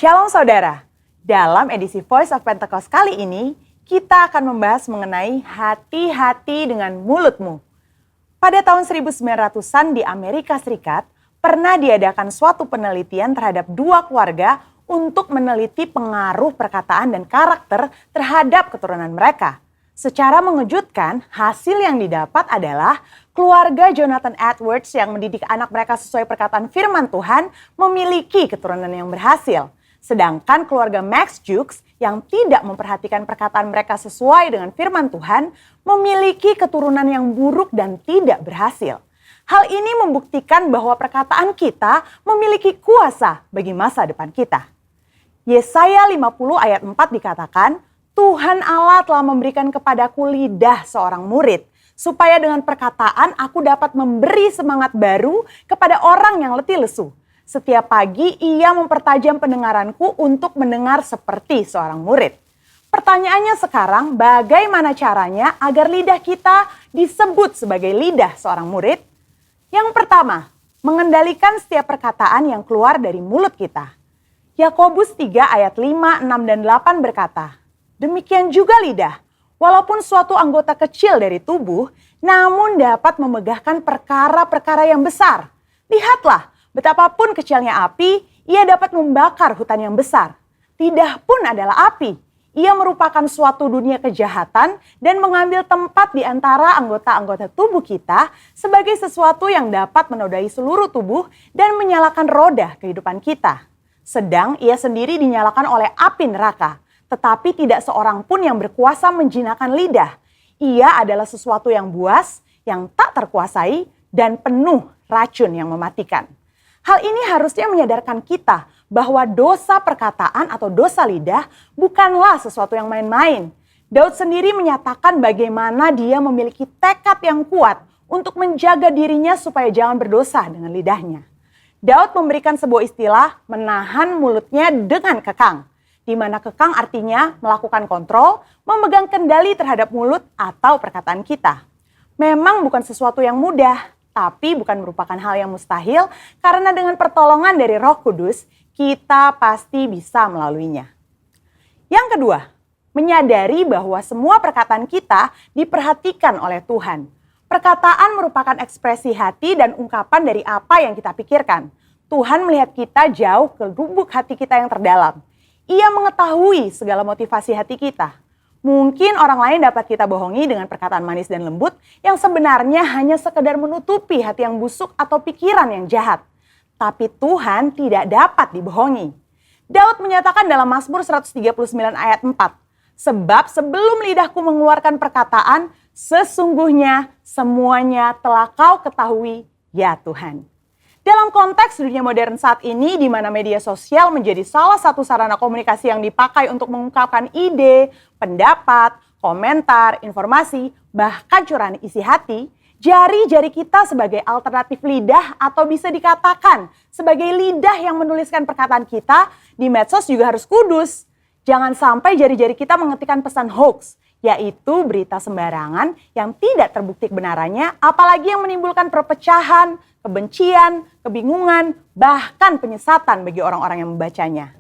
Shalom saudara, dalam edisi Voice of Pentecost kali ini, kita akan membahas mengenai hati-hati dengan mulutmu. Pada tahun 1900-an di Amerika Serikat, pernah diadakan suatu penelitian terhadap dua keluarga untuk meneliti pengaruh perkataan dan karakter terhadap keturunan mereka. Secara mengejutkan, hasil yang didapat adalah keluarga Jonathan Edwards yang mendidik anak mereka sesuai perkataan firman Tuhan memiliki keturunan yang berhasil. Sedangkan keluarga Max Jukes yang tidak memperhatikan perkataan mereka sesuai dengan firman Tuhan memiliki keturunan yang buruk dan tidak berhasil. Hal ini membuktikan bahwa perkataan kita memiliki kuasa bagi masa depan kita. Yesaya 50 ayat 4 dikatakan, Tuhan Allah telah memberikan kepadaku lidah seorang murid, supaya dengan perkataan aku dapat memberi semangat baru kepada orang yang letih lesu. Setiap pagi ia mempertajam pendengaranku untuk mendengar seperti seorang murid. Pertanyaannya sekarang, bagaimana caranya agar lidah kita disebut sebagai lidah seorang murid? Yang pertama, mengendalikan setiap perkataan yang keluar dari mulut kita. Yakobus 3 ayat 5, 6, dan 8 berkata, demikian juga lidah, walaupun suatu anggota kecil dari tubuh, namun dapat memegahkan perkara-perkara yang besar. Lihatlah, betapapun kecilnya api, ia dapat membakar hutan yang besar. Lidah pun adalah api. Ia merupakan suatu dunia kejahatan dan mengambil tempat di antara anggota-anggota tubuh kita sebagai sesuatu yang dapat menodai seluruh tubuh dan menyalakan roda kehidupan kita. Sedang ia sendiri dinyalakan oleh api neraka, tetapi tidak seorang pun yang berkuasa menjinakkan lidah. Ia adalah sesuatu yang buas, yang tak terkuasai, dan penuh racun yang mematikan. Hal ini harusnya menyadarkan kita bahwa dosa perkataan atau dosa lidah bukanlah sesuatu yang main-main. Daud sendiri menyatakan bagaimana dia memiliki tekad yang kuat untuk menjaga dirinya supaya jangan berdosa dengan lidahnya. Daud memberikan sebuah istilah menahan mulutnya dengan kekang, di mana kekang artinya melakukan kontrol, memegang kendali terhadap mulut atau perkataan kita. Memang bukan sesuatu yang mudah, tapi bukan merupakan hal yang mustahil karena dengan pertolongan dari Roh Kudus, kita pasti bisa melaluinya. Yang kedua, menyadari bahwa semua perkataan kita diperhatikan oleh Tuhan. Perkataan merupakan ekspresi hati dan ungkapan dari apa yang kita pikirkan. Tuhan melihat kita jauh ke lubuk hati kita yang terdalam. Ia mengetahui segala motivasi hati kita. Mungkin orang lain dapat kita bohongi dengan perkataan manis dan lembut yang sebenarnya hanya sekedar menutupi hati yang busuk atau pikiran yang jahat. Tapi Tuhan tidak dapat dibohongi. Daud menyatakan dalam Mazmur 139 ayat 4, sebab sebelum lidahku mengeluarkan perkataan, Sesungguhnya semuanya telah Kau ketahui, ya Tuhan. Dalam konteks dunia modern saat ini, di mana media sosial menjadi salah satu sarana komunikasi yang dipakai untuk mengungkapkan ide, pendapat, komentar, informasi, bahkan curahan isi hati, jari-jari kita sebagai alternatif lidah atau bisa dikatakan sebagai lidah yang menuliskan perkataan kita di medsos juga harus kudus. Jangan sampai jari-jari kita mengetikkan pesan hoax, yaitu berita sembarangan yang tidak terbukti kebenarannya, apalagi yang menimbulkan perpecahan, kebencian, kebingungan, bahkan penyesatan bagi orang-orang yang membacanya.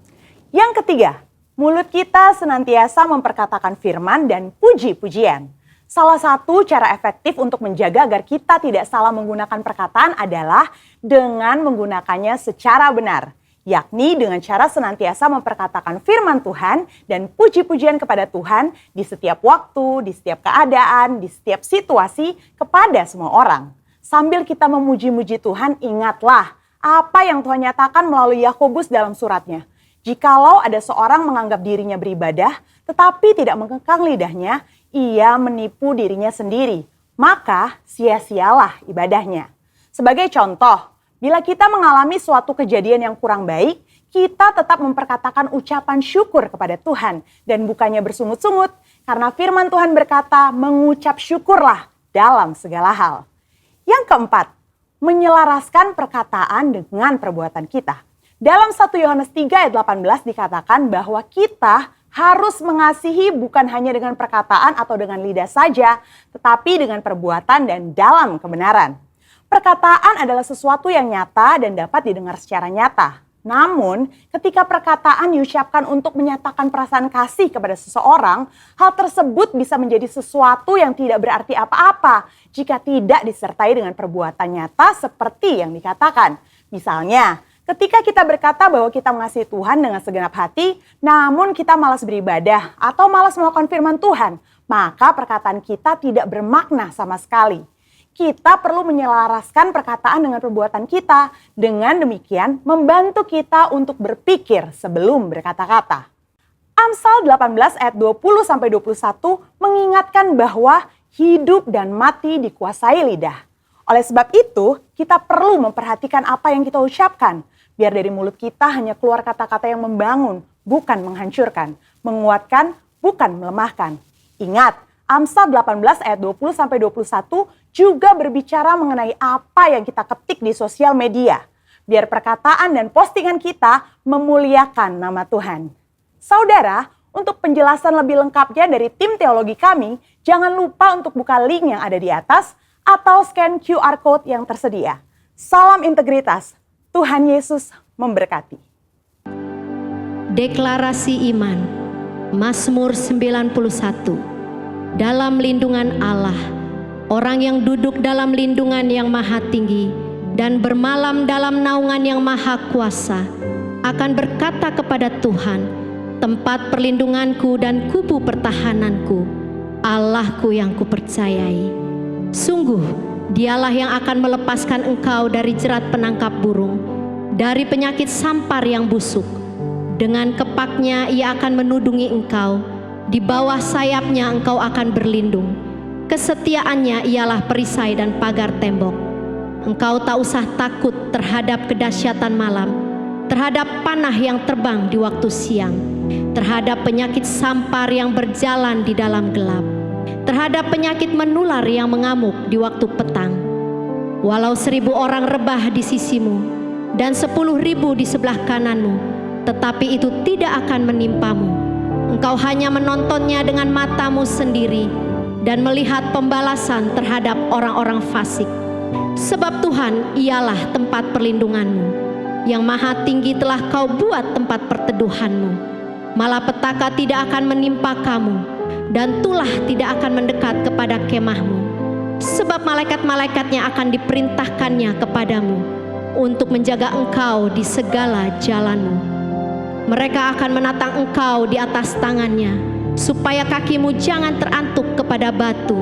Yang ketiga, mulut kita senantiasa memperkatakan firman dan puji-pujian. Salah satu cara efektif untuk menjaga agar kita tidak salah menggunakan perkataan adalah dengan menggunakannya secara benar, yakni dengan cara senantiasa memperkatakan firman Tuhan dan puji-pujian kepada Tuhan di setiap waktu, di setiap keadaan, di setiap situasi kepada semua orang. Sambil kita memuji-muji Tuhan, ingatlah apa yang Tuhan nyatakan melalui Yakobus dalam suratnya. Jikalau ada seorang menganggap dirinya beribadah, tetapi tidak mengekang lidahnya, ia menipu dirinya sendiri. Maka sia-sialah ibadahnya. Sebagai contoh, bila kita mengalami suatu kejadian yang kurang baik, kita tetap memperkatakan ucapan syukur kepada Tuhan dan bukannya bersungut-sungut, karena firman Tuhan berkata, mengucap syukurlah dalam segala hal. Yang keempat, menyelaraskan perkataan dengan perbuatan kita. Dalam 1 Yohanes 3 ayat 18 dikatakan bahwa kita harus mengasihi bukan hanya dengan perkataan atau dengan lidah saja, tetapi dengan perbuatan dan dalam kebenaran. Perkataan adalah sesuatu yang nyata dan dapat didengar secara nyata. Namun, ketika perkataan diucapkan untuk menyatakan perasaan kasih kepada seseorang, hal tersebut bisa menjadi sesuatu yang tidak berarti apa-apa jika tidak disertai dengan perbuatan nyata seperti yang dikatakan. Misalnya, ketika kita berkata bahwa kita mengasihi Tuhan dengan segenap hati, namun kita malas beribadah atau malas melakukan firman Tuhan, maka perkataan kita tidak bermakna sama sekali. Kita perlu menyelaraskan perkataan dengan perbuatan kita. Dengan demikian, membantu kita untuk berpikir sebelum berkata-kata. Amsal 18 ayat 20-21 mengingatkan bahwa hidup dan mati dikuasai lidah. Oleh sebab itu, kita perlu memperhatikan apa yang kita ucapkan. Biar dari mulut kita hanya keluar kata-kata yang membangun, bukan menghancurkan. Menguatkan, bukan melemahkan. Ingat, Amsal 18 ayat 20-21 juga berbicara mengenai apa yang kita ketik di sosial media. Biar perkataan dan postingan kita memuliakan nama Tuhan. Saudara, untuk penjelasan lebih lengkapnya dari tim teologi kami, jangan lupa untuk buka link yang ada di atas atau scan QR Code yang tersedia. Salam integritas, Tuhan Yesus memberkati. Deklarasi iman, Mazmur 91. Dalam lindungan Allah, orang yang duduk dalam lindungan yang maha tinggi dan bermalam dalam naungan yang maha kuasa akan berkata kepada Tuhan, tempat perlindunganku dan kubu pertahananku, Allahku yang kupercayai. Sungguh, dialah yang akan melepaskan engkau dari jerat penangkap burung, dari penyakit sampar yang busuk. Dengan kepaknya ia akan menudungi engkau, di bawah sayapnya engkau akan berlindung. Kesetiaannya ialah perisai dan pagar tembok. Engkau tak usah takut terhadap kedahsyatan malam, terhadap panah yang terbang di waktu siang, terhadap penyakit sampar yang berjalan di dalam gelap, terhadap penyakit menular yang mengamuk di waktu petang. Walau 1.000 orang rebah di sisimu dan 10.000 di sebelah kananmu, tetapi itu tidak akan menimpamu. Engkau hanya menontonnya dengan matamu sendiri dan melihat pembalasan terhadap orang-orang fasik. Sebab Tuhan ialah tempat perlindunganmu, yang maha tinggi telah kau buat tempat perteduhanmu. Malapetaka tidak akan menimpa kamu, dan tulah tidak akan mendekat kepada kemahmu. Sebab malaikat-malaikatnya akan diperintahkannya kepadamu untuk menjaga engkau di segala jalanmu. Mereka akan menatang engkau di atas tangannya, supaya kakimu jangan terantuk kepada batu.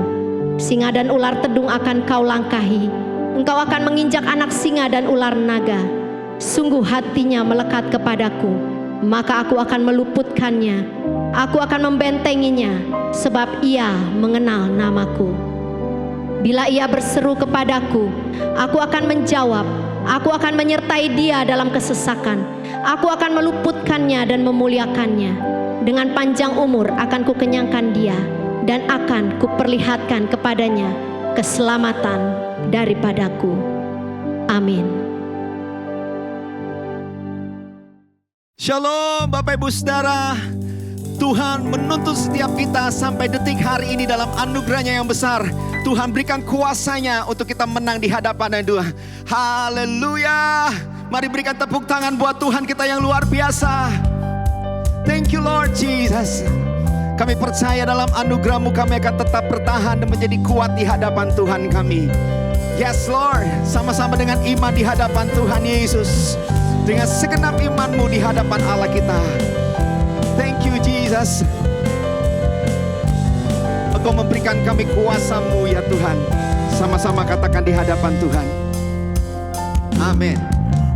Singa dan ular tedung akan kau langkahi. Engkau akan menginjak anak singa dan ular naga. Sungguh hatinya melekat kepadaku, maka aku akan meluputkannya, aku akan membentenginya, sebab ia mengenal namaku. Bila ia berseru kepadaku, aku akan menjawab, aku akan menyertai dia dalam kesesakan, aku akan meluputkannya dan memuliakannya. Dengan panjang umur akan kukenyangkan dia, dan akan kuperlihatkan kepadanya keselamatan daripadaku. Amin. Shalom Bapak Ibu Saudara. Tuhan menuntun setiap kita sampai detik hari ini dalam anugerahnya yang besar. Tuhan berikan kuasanya untuk kita menang di hadapan Tuhan. Haleluya. Mari berikan tepuk tangan buat Tuhan kita yang luar biasa. Thank you Lord Jesus. Kami percaya dalam anugerah-Mu kami akan tetap bertahan dan menjadi kuat di hadapan Tuhan kami. Yes Lord, sama-sama dengan iman di hadapan Tuhan Yesus. Dengan segenap iman-Mu di hadapan Allah kita. Thank you Jesus. Engkau memberikan kami kuasa-Mu ya Tuhan. Sama-sama katakan di hadapan Tuhan. Amin.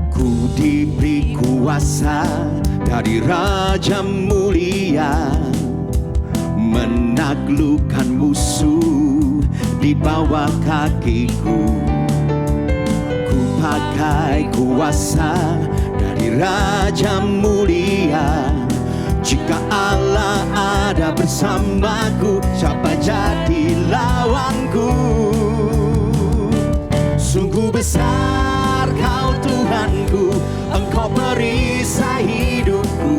Ku diberi kuasa dari Raja mulia, menaklukkan musuh di bawah kakiku. Ku pakai kuasa dari Raja mulia. Jika Allah ada bersamaku, siapa jadi lawanku? Sungguh besar Kau Tuhanku, Engkau perisai hidupku.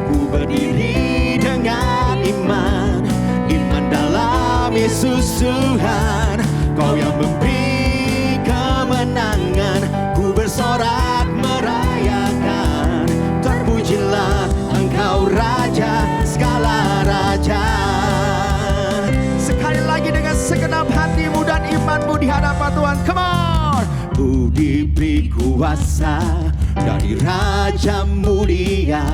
Ku berdiri dengan iman, iman dalam Yesus Tuhan. Kau yang memberi kemenangan, ku bersorak merayakan. Terpujilah Engkau Raja, segala raja. Sekali lagi dengan segenap hatimu dan imanmu di hadapan Tuhan. Come on. Ku diberi kuasa dari Raja mulia,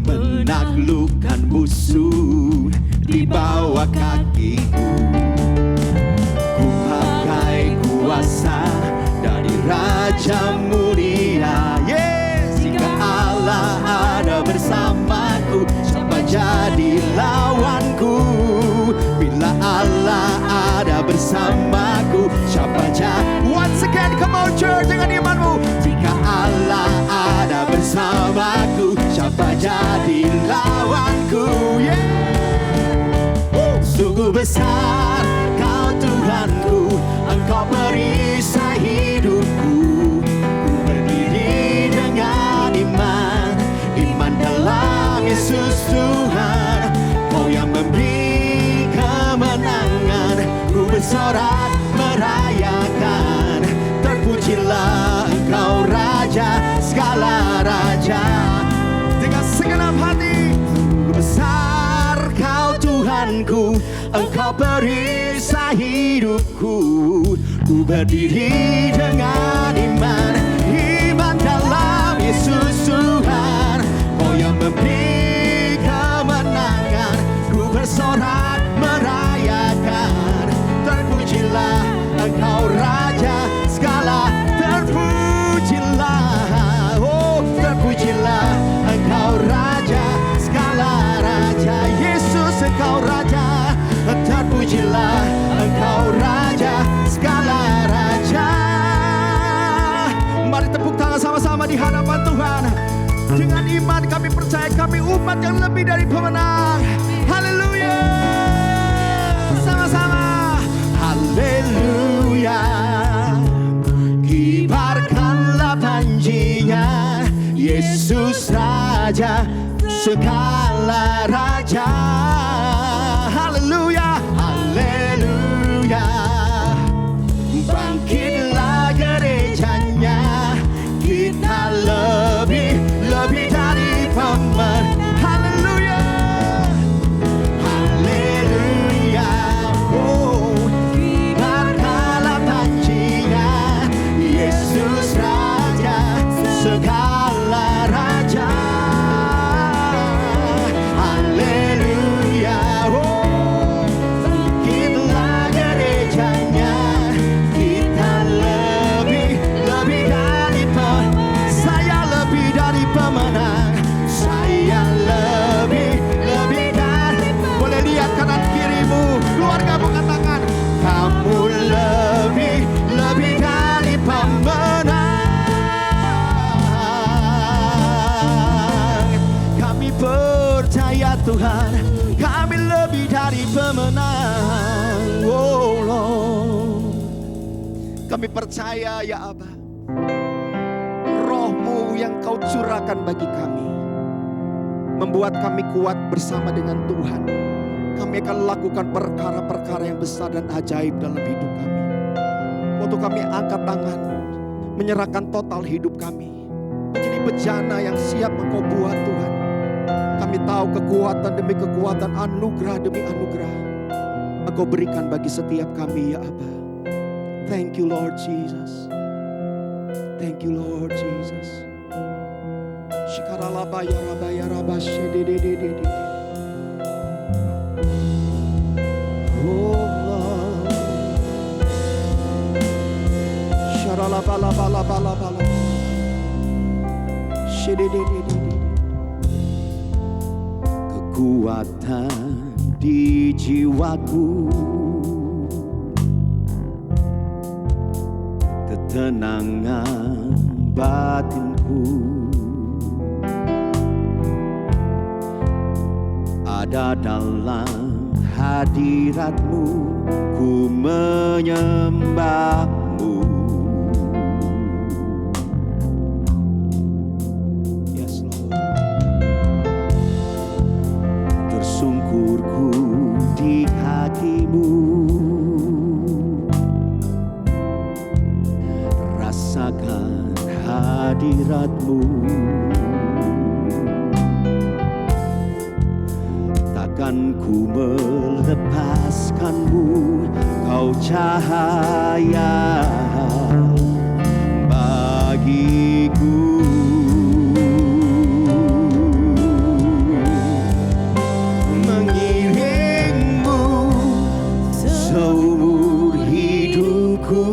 menaklukkan musuh di bawah kakiku. Ku pakai kuasa dari Raja mulia. Yes, jika Allah ada bersamaku, siapa jadi lawanku? Bila Allah ada bersamaku, siapa jadi? Once again, come on church, dengan imanmu. Jika Allah ada bersamaku, siapa jadi lawanku? Yeah. Sungguh besar Kau Tuhanku, Engkau perisai hidupku. Ku berdiri dengan iman, iman dalam Yesus Tuhan. Kau yang memberi kemenangan, ku bersorak merayakan. Terpujilah Engkau Raja, segala raja. Dengan segenap hati, besar Kau Tuhanku, Engkau perisai hidupku. Ku berdiri dengan iman, iman dalam Yesus Tuhan. Kau yang memberi kemenangan, ku bersorak merayakan. Terpujilah Engkau Raja, segala terpujilah. Oh, terpujilah Engkau Raja, segala raja. Yesus Engkau Raja, terpujilah Engkau Raja, segala raja. Mari tepuk tangan sama-sama di hadapan Tuhan. Dengan iman kami percaya kami umat yang lebih dari pemenang. Haleluya. Sama-sama. Haleluya. Kibarkanlah panjinya, Yesus Raja, segala raja. Haleluya. Haleluya. Bangkitlah gerejanya, kita lebih dari pemenang. Haleluya. Haleluya. Oh, kibarkanlah panjinya, Yesus Raja, segala raja. Haleluya. Kami percaya ya Aba, Roh-Mu yang Kau curahkan bagi kami membuat kami kuat bersama dengan Tuhan. Kami akan lakukan perkara-perkara yang besar dan ajaib dalam hidup kami. Waktu kami angkat tangan, menyerahkan total hidup kami menjadi bejana yang siap Engkau buat Tuhan. Kami tahu kekuatan demi kekuatan, anugerah demi anugerah Engkau berikan bagi setiap kami ya Aba. Thank you Lord Jesus. Thank you Lord Jesus. Shikaralaba ya raba ya raba shededededede. Oh Lord. Sharalabalabalabalabala. Shededededede. Kekuatan di jiwaku, ketenangan batinku, ada dalam hadirat-Mu, ku menyembah-Mu. Yes Lord. Tersungkurku di kaki-Mu, rasakan hadirat-Mu. Takkan ku melepaskan-Mu, Kau cahaya bagiku. Mengiring-Mu seumur hidupku,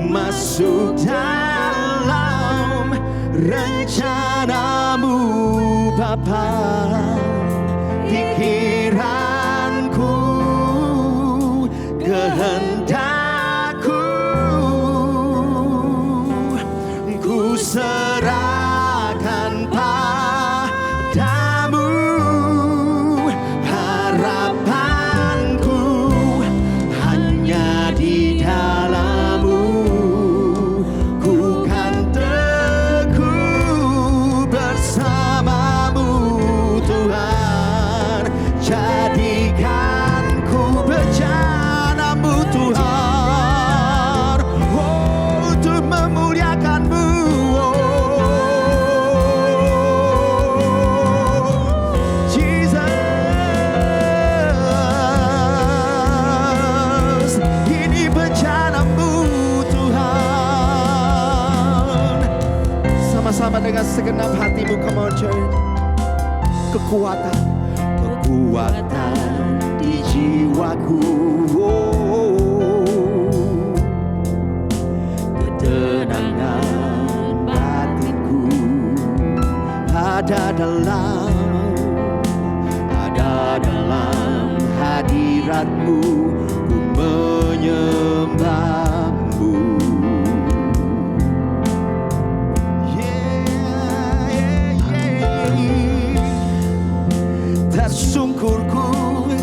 masuk dalam rencana-Mu Bapa. Pikiranku, kehendakku, ku serahkan padamu. Harapanku hanya di dalam-Mu, ku kan teguh bersama-Mu Tuhan. Jadikan ku bejana-Mu Tuhan, oh, untuk memuliakan-Mu, oh, Jesus. Ini bejana-Mu Tuhan. Sama-sama dengan segenap hatimu, come on church. Kekuatan di jiwaku, oh, ketenangan batinku, ada dalam hadirat-Mu, ku menyembah-Mu. Tersungkurku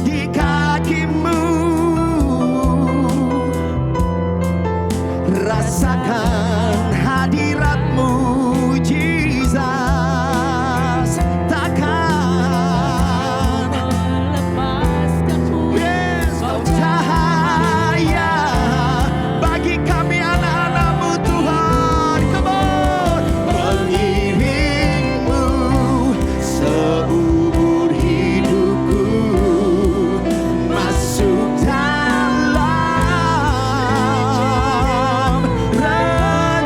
di kaki-Mu, rasakan hadirat-Mu Jesus. Takkan melepaskan-Mu, yes, Kau cahaya bagi kami anak-anak-Mu Tuhan. Come on. Mengiring-Mu seumur hidupku, masuk dalam rencana-Mu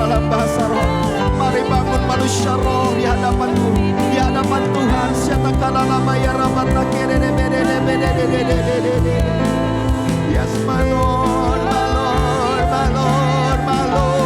dalam bahasa roh. Mari bangun manusia roh di hadapan Tuhan. Di hadapan Tuhan. Yes, my Lord, my Lord, my Lord, my Lord.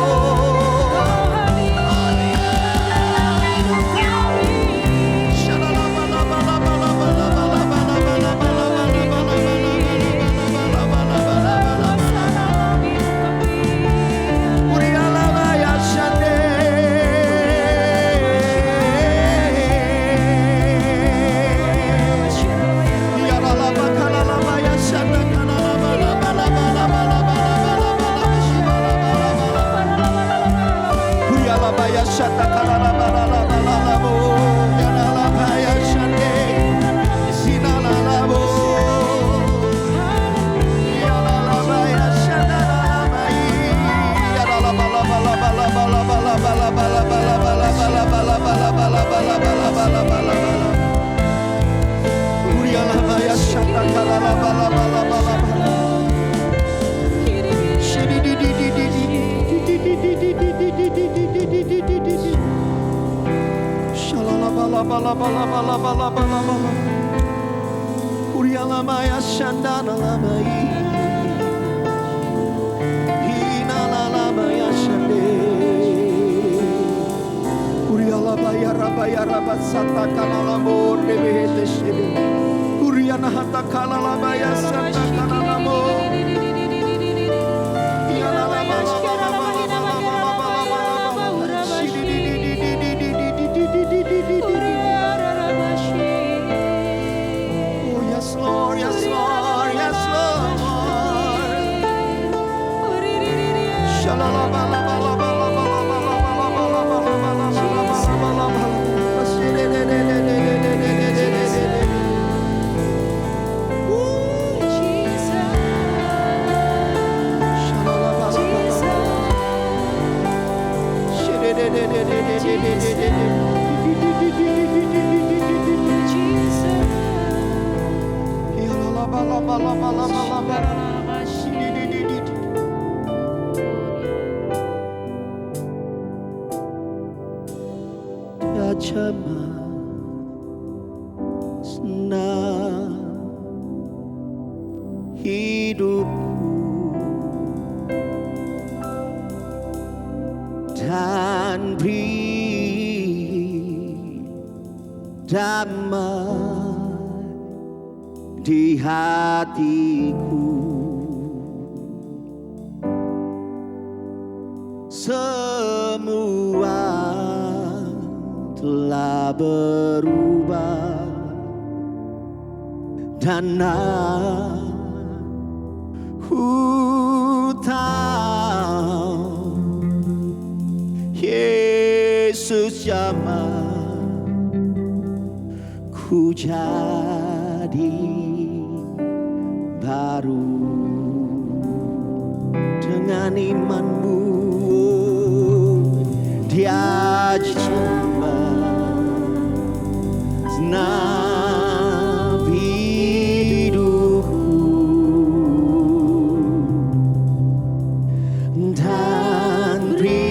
jamah senang hidupku dan beri damai di hatiku. Semua telah berubah dan aku tahu Yesus jamah ku jadi baru dengan imanmu. Dia jamah senang hidupku dan beri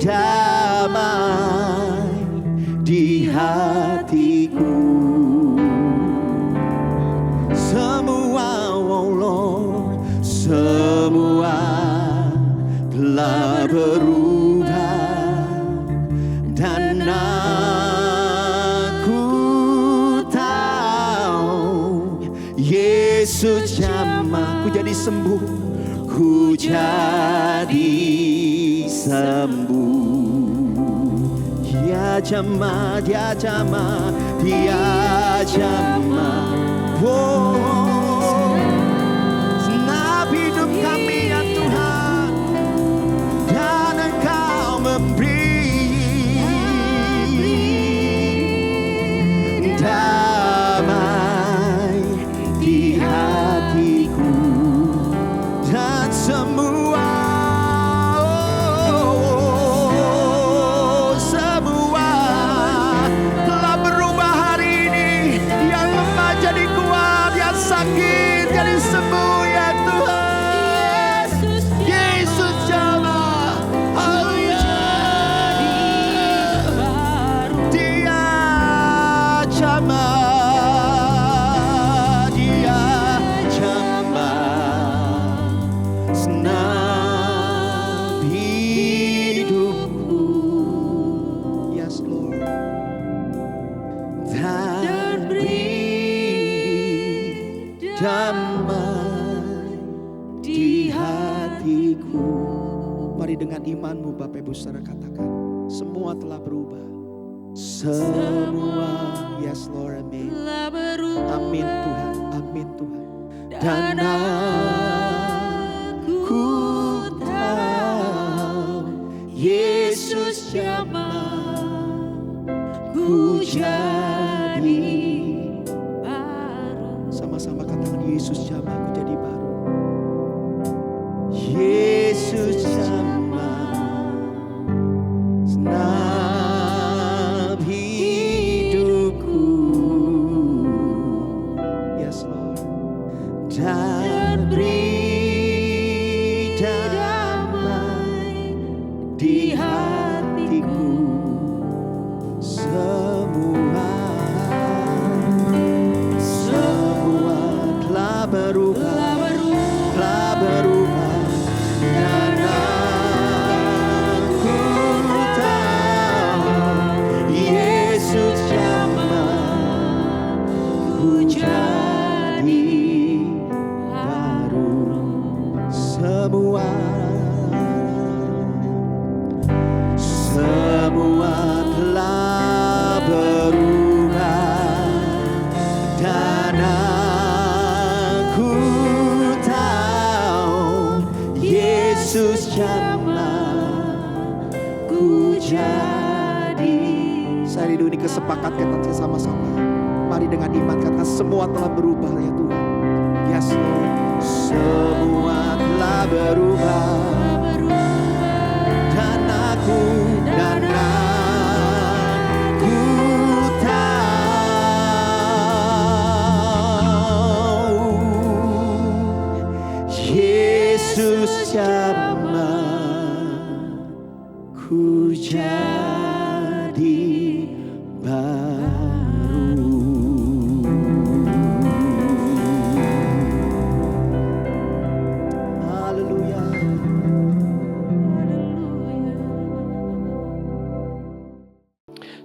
damai di hatiku. Semua, oh Lord, semua telah berubah dan aku tahu Yesus jamah ku jadi sembuh, ku jadi sembuh. Dia jamah, dia jamah, dia jamah. Oh, senang hidup kami ya Tuhan, dan Engkau memberi damai di hatiku dan semua, semua telah berubah hari ini. Yang lemah jadi kuat, yang sakit jadi sembuh ya Tuhan. Yesus jamah, dia jamah, dia jamah senang hidupku. Yes Lord. Dan beri damai di hatiku. Mari dengan imanmu Bapak Ibu Saudara katakan, semua telah berubah. Semua, yes Lord, amin. Amin Tuhan, amin Tuhan. Dan aku tahu Yesus jamah ku jadi baru. Sama-sama katakan, Yesus jamah ku jadi baru. Yesus jamah senang hidupku. Yes Lord. Dan beri damai di hatiku. Semua telah berubah, telah berubah. Dan aku tahu Yesus jamah ku jadi baru. Semua telah berubah dan aku tahu Yesus jamah ku jadi. Saya rindu ini kesepakatan kita sama-sama. Mari dengan iman kata, semua telah berubah ya Tuhan. Yes Lord. Semua telah berubah dan aku tahu Yesus jamah ku jadi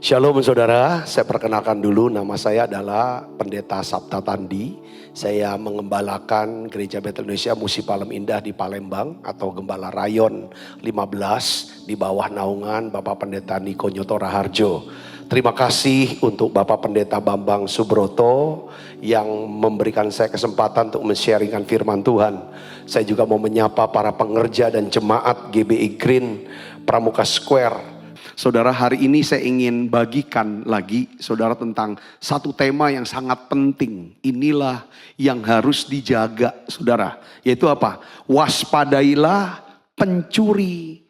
Shalom saudara, saya perkenalkan dulu, nama saya adalah Pendeta Sabta Tandi. Saya mengembalakan Gereja Betel Indonesia Musi Palem Indah di Palembang atau Gembala Rayon 15 di bawah naungan Bapak Pendeta Niko Nyoto Raharjo. Terima kasih untuk Bapak Pendeta Bambang Subroto yang memberikan saya kesempatan untuk men-sharingkan firman Tuhan. Saya juga mau menyapa para pengerja dan jemaat GBI Green Pramuka Square. Saudara, hari ini saya ingin bagikan lagi saudara tentang satu tema yang sangat penting. Inilah yang harus dijaga saudara. Yaitu apa? Waspadailah pencuri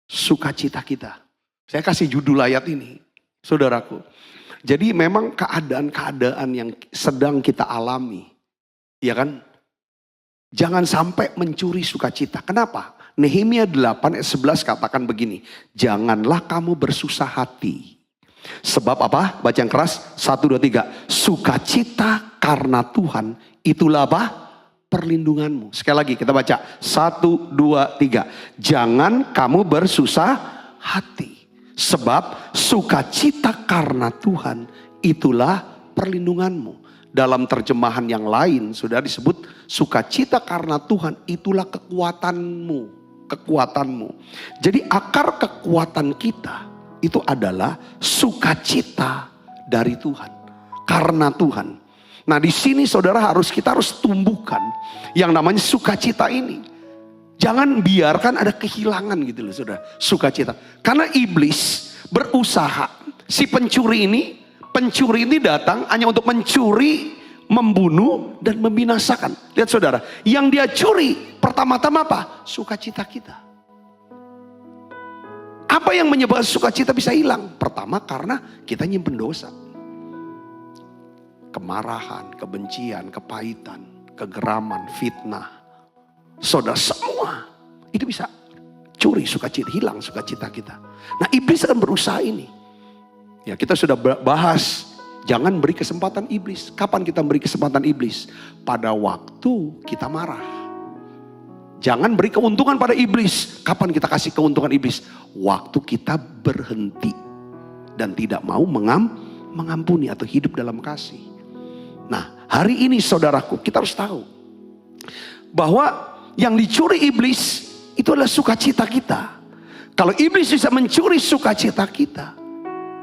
sukacita kita. Saya kasih judul ayat ini, saudaraku. Jadi memang keadaan-keadaan yang sedang kita alami, ya kan? Jangan sampai mencuri sukacita. Kenapa? Nehemia 8 ayat 11 katakan begini. Janganlah kamu bersusah hati. Sebab apa? Baca yang keras. 1, 2, 3. Sukacita karena Tuhan itulah apa? Perlindunganmu. Sekali lagi kita baca. 1, 2, 3. Jangan kamu bersusah hati. Sebab sukacita karena Tuhan itulah perlindunganmu. Dalam terjemahan yang lain sudah disebut sukacita karena Tuhan itulah kekuatanmu. Kekuatanmu. Jadi akar kekuatan kita itu adalah sukacita dari Tuhan. Karena Tuhan. Nah di sini saudara kita harus tumbuhkan yang namanya sukacita ini. Jangan biarkan ada kehilangan gitu loh saudara. Sukacita. Karena iblis berusaha. Si pencuri ini datang hanya untuk mencuri, membunuh, dan membinasakan. Lihat saudara, yang dia curi pertama-tama apa? Sukacita kita. Apa yang menyebabkan sukacita bisa hilang? Pertama karena kita nyimpen dosa. Kemarahan, kebencian, kepahitan, kegeraman, fitnah. Saudara, semua itu bisa curi sukacita, hilang sukacita kita. Nah iblis akan berusaha ini. Ya kita sudah bahas. Jangan beri kesempatan iblis. Kapan kita beri kesempatan iblis? Pada waktu kita marah. Jangan beri keuntungan pada iblis. Kapan kita kasih keuntungan iblis? Waktu kita berhenti. Dan tidak mau mengampuni atau hidup dalam kasih. Nah hari ini saudaraku kita harus tahu. Bahwa yang dicuri iblis itu adalah sukacita kita. Kalau iblis bisa mencuri sukacita kita,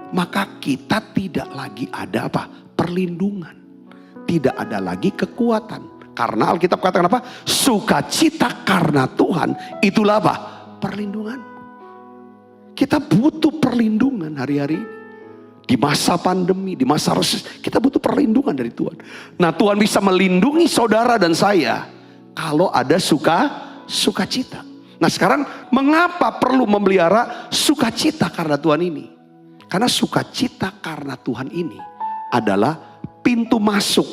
maka kita tidak lagi ada apa? Perlindungan. Tidak ada lagi kekuatan. Karena Alkitab katakan apa? Sukacita karena Tuhan itulah apa? Perlindungan. Kita butuh perlindungan hari-hari ini. Di masa pandemi, di masa resesi, kita butuh perlindungan dari Tuhan. Nah Tuhan bisa melindungi saudara dan saya kalau ada sukacita. Nah sekarang mengapa perlu memelihara sukacita karena Tuhan ini? Karena sukacita karena Tuhan ini adalah pintu masuk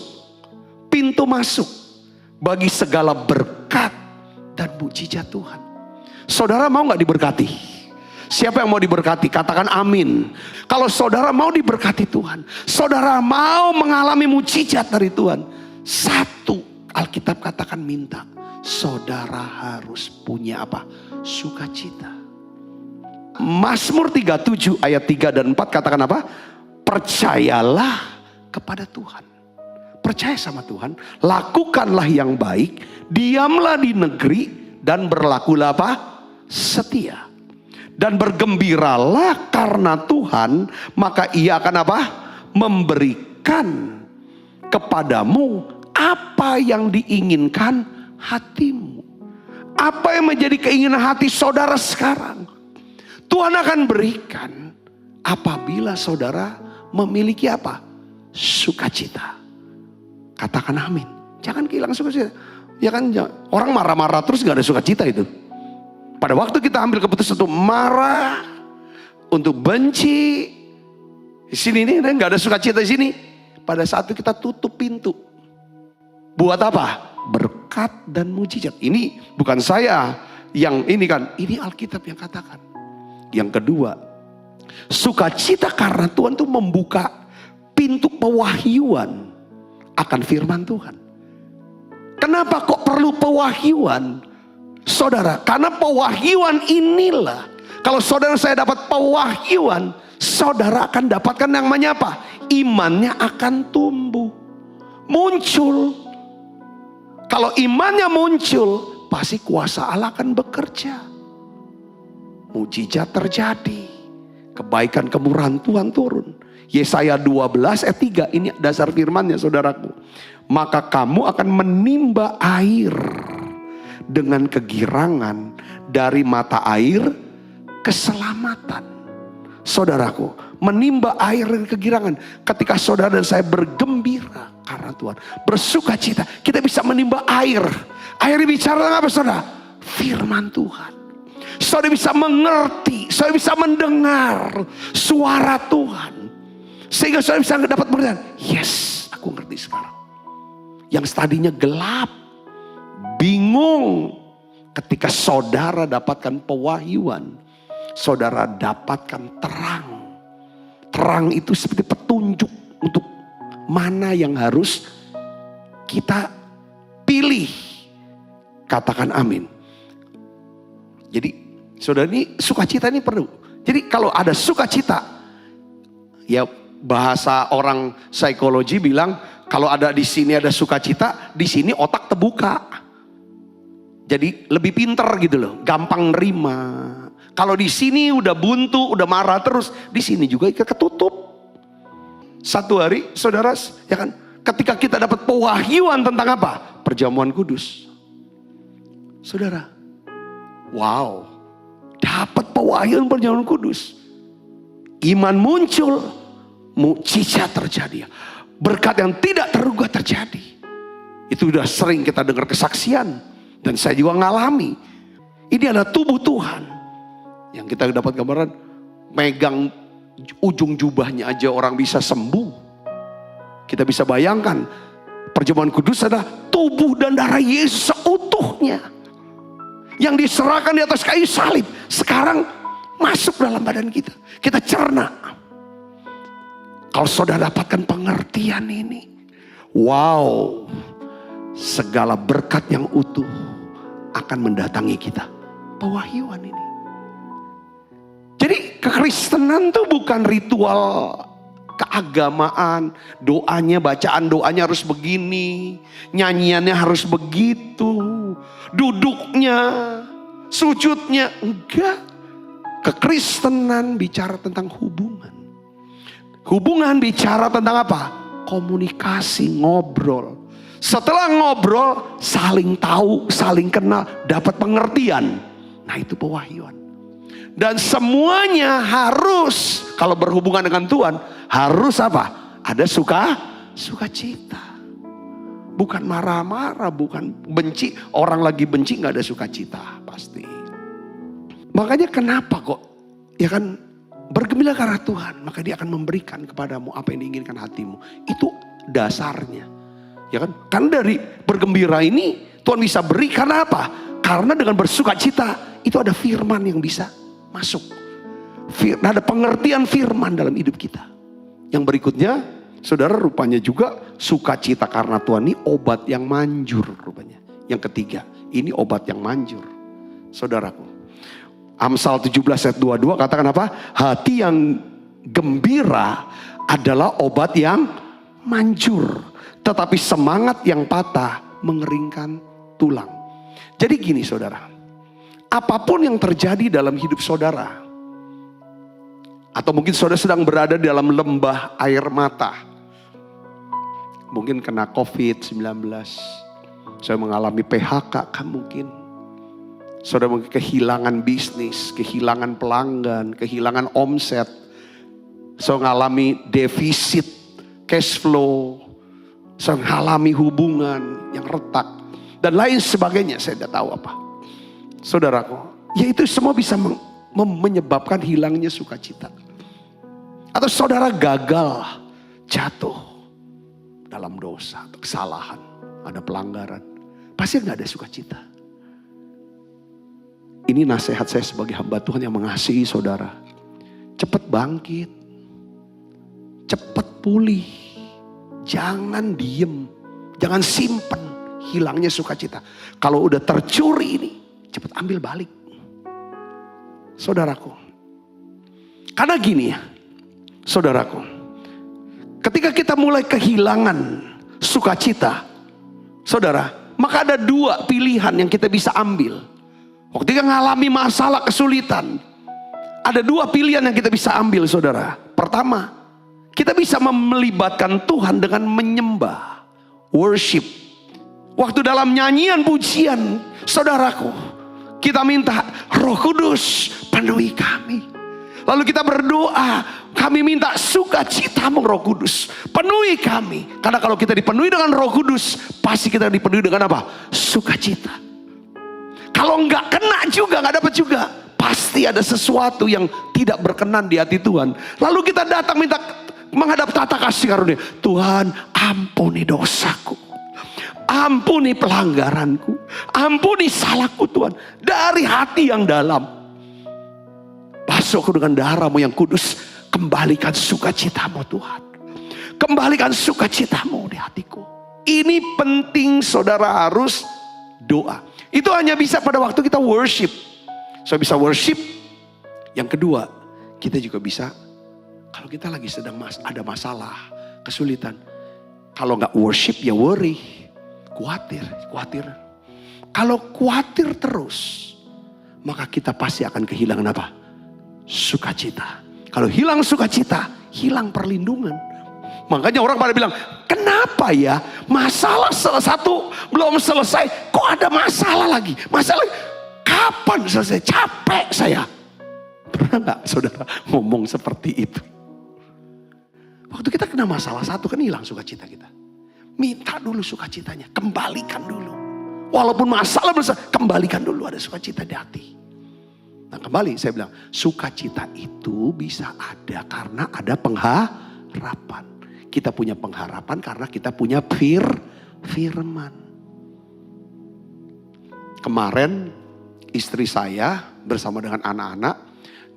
bagi segala berkat dan mujizat Tuhan. Saudara mau gak diberkati? Siapa yang mau diberkati? Katakan amin. Kalau saudara mau diberkati Tuhan, saudara mau mengalami mujizat dari Tuhan, satu Alkitab katakan minta, saudara harus punya apa? Sukacita. Mazmur 37 ayat 3 dan 4 katakan apa? Percayalah kepada Tuhan. Percaya sama Tuhan. Lakukanlah yang baik. Diamlah di negeri. Dan berlakulah apa? Setia. Dan bergembiralah karena Tuhan. Maka ia akan apa? Memberikan kepadamu apa yang diinginkan hatimu. Apa yang menjadi keinginan hati saudara sekarang? Tuhan akan berikan apabila saudara memiliki apa? Sukacita. Katakan amin. Jangan kehilangan sukacita. Ya kan orang marah-marah terus gak ada sukacita itu. Pada waktu kita ambil keputusan untuk marah, untuk benci, di sini nih gak ada sukacita di sini. Pada saat itu kita tutup pintu. Buat apa? Berkat dan mujizat. Ini bukan saya yang ini kan. Ini Alkitab yang katakan. Yang kedua, sukacita karena Tuhan itu membuka pintu pewahyuan akan firman Tuhan. Kenapa kok perlu pewahyuan? Saudara, karena pewahyuan inilah Kalau saudara saya dapat pewahyuan, saudara akan dapatkan yang namanya apa? Imannya akan tumbuh, muncul. Kalau imannya muncul, pasti kuasa Allah akan bekerja. Mujizat terjadi. Kebaikan kemurahan Tuhan turun. Yesaya 12 ayat 3, ini dasar firmannya saudaraku. Maka kamu akan menimba air dengan kegirangan dari mata air keselamatan. Saudaraku, menimba air dari kegirangan. Ketika saudara dan saya bergembira karena Tuhan, bersuka cita, kita bisa menimba air. Air bicara tentang apa saudara? Firman Tuhan. Saudara bisa mengerti, saudara bisa mendengar suara Tuhan. Sehingga saudara bisa dapat pengertian. Yes, aku ngerti sekarang. Yang tadinya gelap, bingung, ketika saudara dapatkan pewahyuan, saudara dapatkan terang. Terang itu seperti petunjuk untuk mana yang harus kita pilih. Katakan amin. Jadi saudara, ini sukacita ini perlu. Jadi kalau ada sukacita, ya bahasa orang psikologi bilang kalau ada di sini ada sukacita, di sini otak terbuka. Jadi lebih pinter gitu loh, gampang nerima. Kalau di sini udah buntu, udah marah terus, di sini juga ketutup. Satu hari, saudara, ya kan, ketika kita dapat pewahyuan tentang apa? Perjamuan kudus. Saudara, wow, dapat pewahyuan perjamuan kudus. Iman muncul, mukjizat terjadi. Berkat yang tidak terduga terjadi. Itu udah sering kita dengar kesaksian. Dan saya juga ngalami. Ini adalah tubuh Tuhan. Yang kita dapat gambaran, megang ujung jubahnya aja orang bisa sembuh. Kita bisa bayangkan, perjamuan kudus adalah tubuh dan darah Yesus seutuhnya. Yang diserahkan di atas kayu salib. Sekarang masuk dalam badan kita. Kita cerna. Kalau saudara dapatkan pengertian ini, wow, segala berkat yang utuh akan mendatangi kita. Pewahyuan ini. Jadi kekristenan itu bukan ritual keagamaan. Doanya, bacaan doanya harus begini. Nyanyiannya harus begitu. Duduknya, sujudnya. Enggak. Kekristenan bicara tentang hubungan. Hubungan bicara tentang apa? Komunikasi, ngobrol. Setelah ngobrol, saling tahu, saling kenal, dapat pengertian. Nah itu pewahyuan. Dan semuanya harus, kalau berhubungan dengan Tuhan, harus apa? Ada sukacita. Bukan marah-marah, bukan benci. Orang lagi benci gak ada sukacita, pasti. Makanya kenapa kok, ya kan, bergembira karena Tuhan, maka Dia akan memberikan kepadamu apa yang diinginkan hatimu. Itu dasarnya. Ya kan? Karena dari bergembira ini Tuhan bisa beri karena apa? Karena dengan bersukacita itu ada firman yang bisa masuk. Ada pengertian firman dalam hidup kita. Yang berikutnya, saudara, rupanya juga sukacita karena Tuhan ini obat yang manjur rupanya. Yang ketiga, ini obat yang manjur. Saudaraku, Amsal 17 ayat 22 katakan apa? Hati yang gembira adalah obat yang manjur. Tetapi semangat yang patah mengeringkan tulang. Jadi gini saudara, apapun yang terjadi dalam hidup saudara, atau mungkin saudara sedang berada di dalam lembah air mata, mungkin kena COVID-19, saya mengalami PHK kan mungkin, saudara mungkin kehilangan bisnis, kehilangan pelanggan, kehilangan omset, saudara mengalami defisit cash flow, saya mengalami hubungan yang retak dan lain sebagainya, saya tidak tahu apa. Saudaraku, ya itu semua bisa menyebabkan hilangnya sukacita. Atau saudara gagal, jatuh dalam dosa atau kesalahan, ada pelanggaran, pasti nggak ada sukacita. Ini nasihat saya sebagai hamba Tuhan yang mengasihi saudara. Cepat bangkit, cepat pulih. Jangan diem, jangan simpen hilangnya sukacita. Kalau udah tercuri ini, cepat ambil balik. saudaraku. Karena gini ya, saudaraku. Ketika kita mulai kehilangan sukacita, saudara, maka ada dua pilihan yang kita bisa ambil. Waktu kita mengalami masalah kesulitan, ada dua pilihan yang kita bisa ambil, saudara. Pertama, kita bisa melibatkan Tuhan dengan menyembah, worship. Waktu dalam nyanyian pujian, saudaraku, kita minta Roh Kudus penuhi kami. Lalu kita berdoa, kami minta sukacitamu Roh Kudus, penuhi kami. Karena kalau kita dipenuhi dengan Roh Kudus, pasti kita dipenuhi dengan apa? Sukacita. Kalau enggak kena juga, enggak dapat juga, pasti ada sesuatu yang tidak berkenan di hati Tuhan. Lalu kita datang minta menghadap tata kasih karunia. Tuhan, ampuni dosaku, ampuni pelanggaranku, ampuni salahku Tuhan. Dari hati yang dalam, basuhku dengan darah-Mu yang kudus. Kembalikan sukacitamu Tuhan, kembalikan sukacitamu di hatiku. Ini penting, saudara, harus doa. Itu hanya bisa pada waktu kita worship. So bisa worship. Yang kedua, kita juga bisa kalau kita lagi sedang ada masalah, kesulitan. Kalau nggak worship ya worry, khawatir. Kalau khawatir terus, maka kita pasti akan kehilangan apa? Sukacita. Kalau hilang sukacita, hilang perlindungan. Makanya orang pada bilang, kenapa ya masalah satu belum selesai, kok ada masalah lagi? Masalah kapan selesai? Capek saya. Pernah nggak saudara ngomong seperti itu? Waktu kita kena masalah satu kan hilang sukacita kita. Minta dulu sukacitanya, kembalikan dulu. Walaupun masalah besar, kembalikan dulu, ada sukacita di hati. Nah kembali saya bilang, sukacita itu bisa ada karena ada pengharapan. Kita punya pengharapan karena kita punya firman. Kemarin istri saya bersama dengan anak-anak,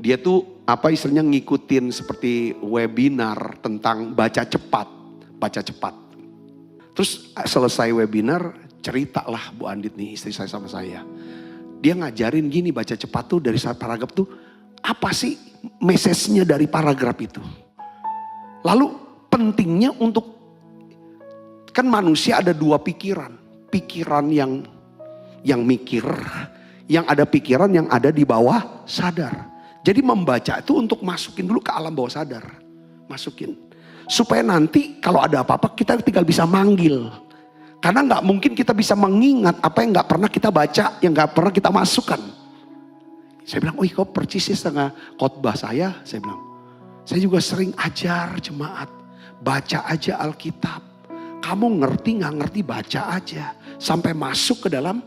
dia tuh istilahnya ngikutin seperti webinar tentang baca cepat. Terus selesai webinar, ceritalah Bu Andit nih, istri saya sama saya. Dia ngajarin gini, baca cepat tuh dari satu paragraf tuh, apa sih message-nya dari paragraf itu. Lalu pentingnya untuk, kan manusia ada dua pikiran. Pikiran yang mikir, yang ada pikiran yang ada di bawah sadar. Jadi membaca itu untuk masukin dulu ke alam bawah sadar. Masukin. Supaya nanti kalau ada apa-apa kita tinggal bisa manggil. Karena gak mungkin kita bisa mengingat apa yang gak pernah kita baca, yang gak pernah kita masukkan. Saya bilang, kok persisnya setengah khotbah saya bilang. Saya juga sering ajar jemaat, baca aja Alkitab. Kamu ngerti gak ngerti, baca aja. Sampai masuk ke dalam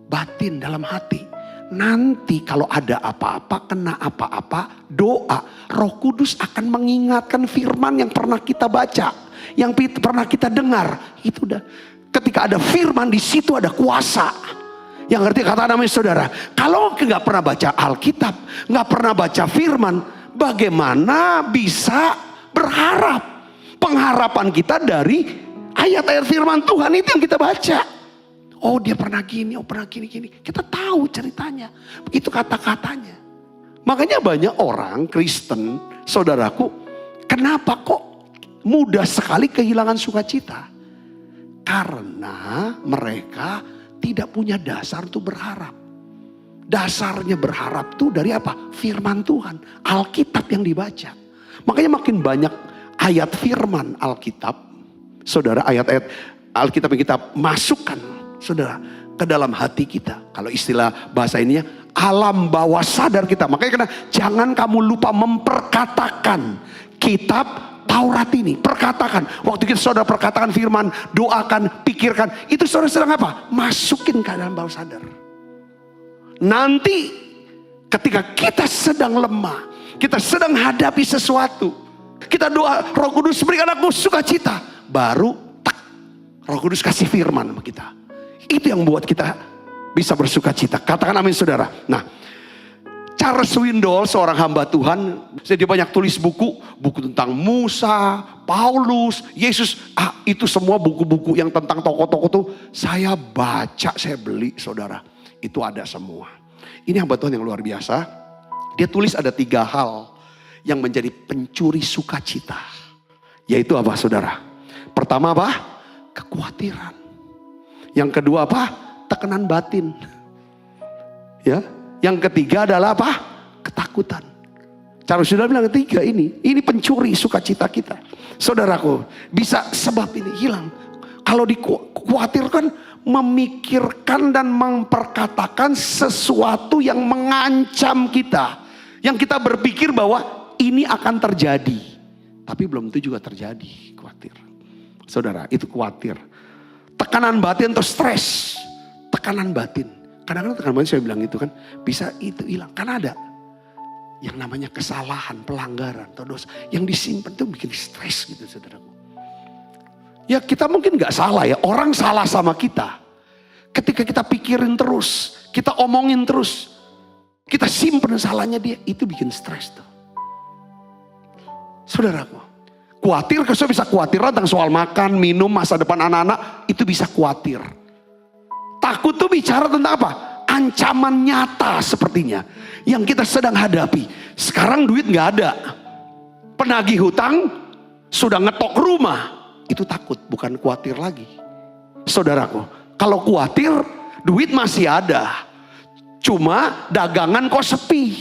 batin, dalam hati. Nanti kalau ada apa-apa, kena apa-apa, doa. Roh Kudus akan mengingatkan firman yang pernah kita baca, yang pernah kita dengar. Itu udah. Ketika ada firman, di situ ada kuasa. Yang ngerti kata namanya saudara. Kalau nggak pernah baca Alkitab, nggak pernah baca firman, bagaimana bisa berharap? Pengharapan kita dari ayat-ayat firman Tuhan itu yang kita baca. Oh dia pernah gini, pernah gini. Kita tahu ceritanya. Begitu kata-katanya. Makanya banyak orang Kristen, saudaraku, kenapa kok mudah sekali kehilangan sukacita? Karena mereka tidak punya dasar untuk berharap. Dasarnya berharap tuh dari apa? Firman Tuhan, Alkitab yang dibaca. Makanya makin banyak ayat firman Alkitab, saudara, ayat-ayat Alkitab yang kita masukkan, saudara, ke dalam hati kita. Kalau istilah bahasa ininya, alam bawah sadar kita. Makanya jangan kamu lupa memperkatakan kitab Taurat ini, perkatakan. Waktu kita saudara perkatakan firman, doakan, pikirkan. Itu saudara sedang apa? Masukin ke dalam bawah sadar. Nanti ketika kita sedang lemah, kita sedang hadapi sesuatu, kita doa, Roh Kudus berikan aku sukacita. Baru Roh Kudus kasih firman sama kita. Itu yang buat kita bisa bersukacita. Katakan amin saudara. Nah, Charles Swindoll, seorang hamba Tuhan, dia banyak tulis buku tentang Musa, Paulus, Yesus. Itu semua buku-buku yang tentang tokoh-tokoh tuh saya baca, saya beli, saudara. Itu ada semua. Ini hamba Tuhan yang luar biasa. Dia tulis ada 3 hal yang menjadi pencuri sukacita. Yaitu apa saudara? Pertama apa? Kekhawatiran. Yang kedua apa? Tekanan batin. Ya. Yang ketiga adalah apa? Ketakutan. Cara saudara bilang ketiga ini pencuri sukacita kita. Saudaraku, bisa sebab ini hilang. Kalau dikhawatirkan, memikirkan dan memperkatakan sesuatu yang mengancam kita. Yang kita berpikir bahwa ini akan terjadi. Tapi belum tentu juga terjadi, khawatir. Saudara, itu khawatir. Tekanan batin atau stres. Tekanan batin. Kadang-kadang tekanan batin saya bilang itu kan, bisa itu hilang. Kan ada yang namanya kesalahan, pelanggaran, atau dosa. Yang disimpan itu bikin stres gitu saudaraku. Ya kita mungkin gak salah ya, orang salah sama kita. Ketika kita pikirin terus, kita omongin terus, kita simpen salahnya dia, itu bikin stres tuh. Saudaraku, khawatir, saya bisa khawatir tentang soal makan, minum, masa depan anak-anak, itu bisa khawatir. Takut tuh bicara tentang apa? Ancaman nyata sepertinya yang kita sedang hadapi. Sekarang duit gak ada, penagih hutang sudah ngetok rumah. Itu takut, bukan khawatir lagi. Saudaraku, kalau khawatir duit masih ada, cuma dagangan kok sepi.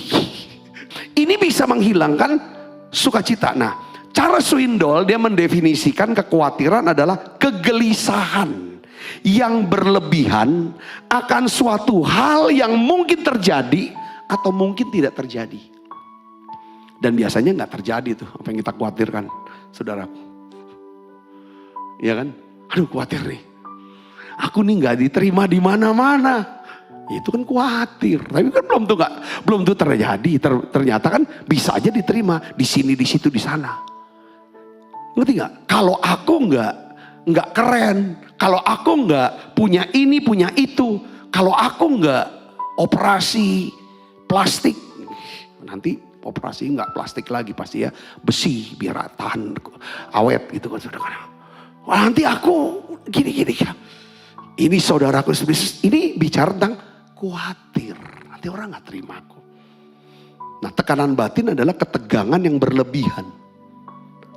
Ini bisa menghilangkan sukacita. Nah, Charles Swindoll dia mendefinisikan kekhawatiran adalah kegelisahan yang berlebihan akan suatu hal yang mungkin terjadi atau mungkin tidak terjadi. Dan biasanya nggak terjadi tuh apa yang kita khawatirkan, saudaraku. Ya kan? Aduh khawatir nih. Aku nih nggak diterima di mana-mana. Itu kan khawatir. Tapi kan belum tuh terjadi. Ternyata kan bisa aja diterima di sini, di situ, di sana. Ngerti nggak? Kalau aku nggak keren, kalau aku nggak punya ini, punya itu, kalau aku nggak operasi plastik, nanti operasi nggak plastik lagi pasti ya, besi biar tahan awet gitu kan saudara. Wah nanti aku gini. Ini saudaraku, ini bicara tentang khawatir. Nanti orang gak terima aku. Nah tekanan batin adalah ketegangan yang berlebihan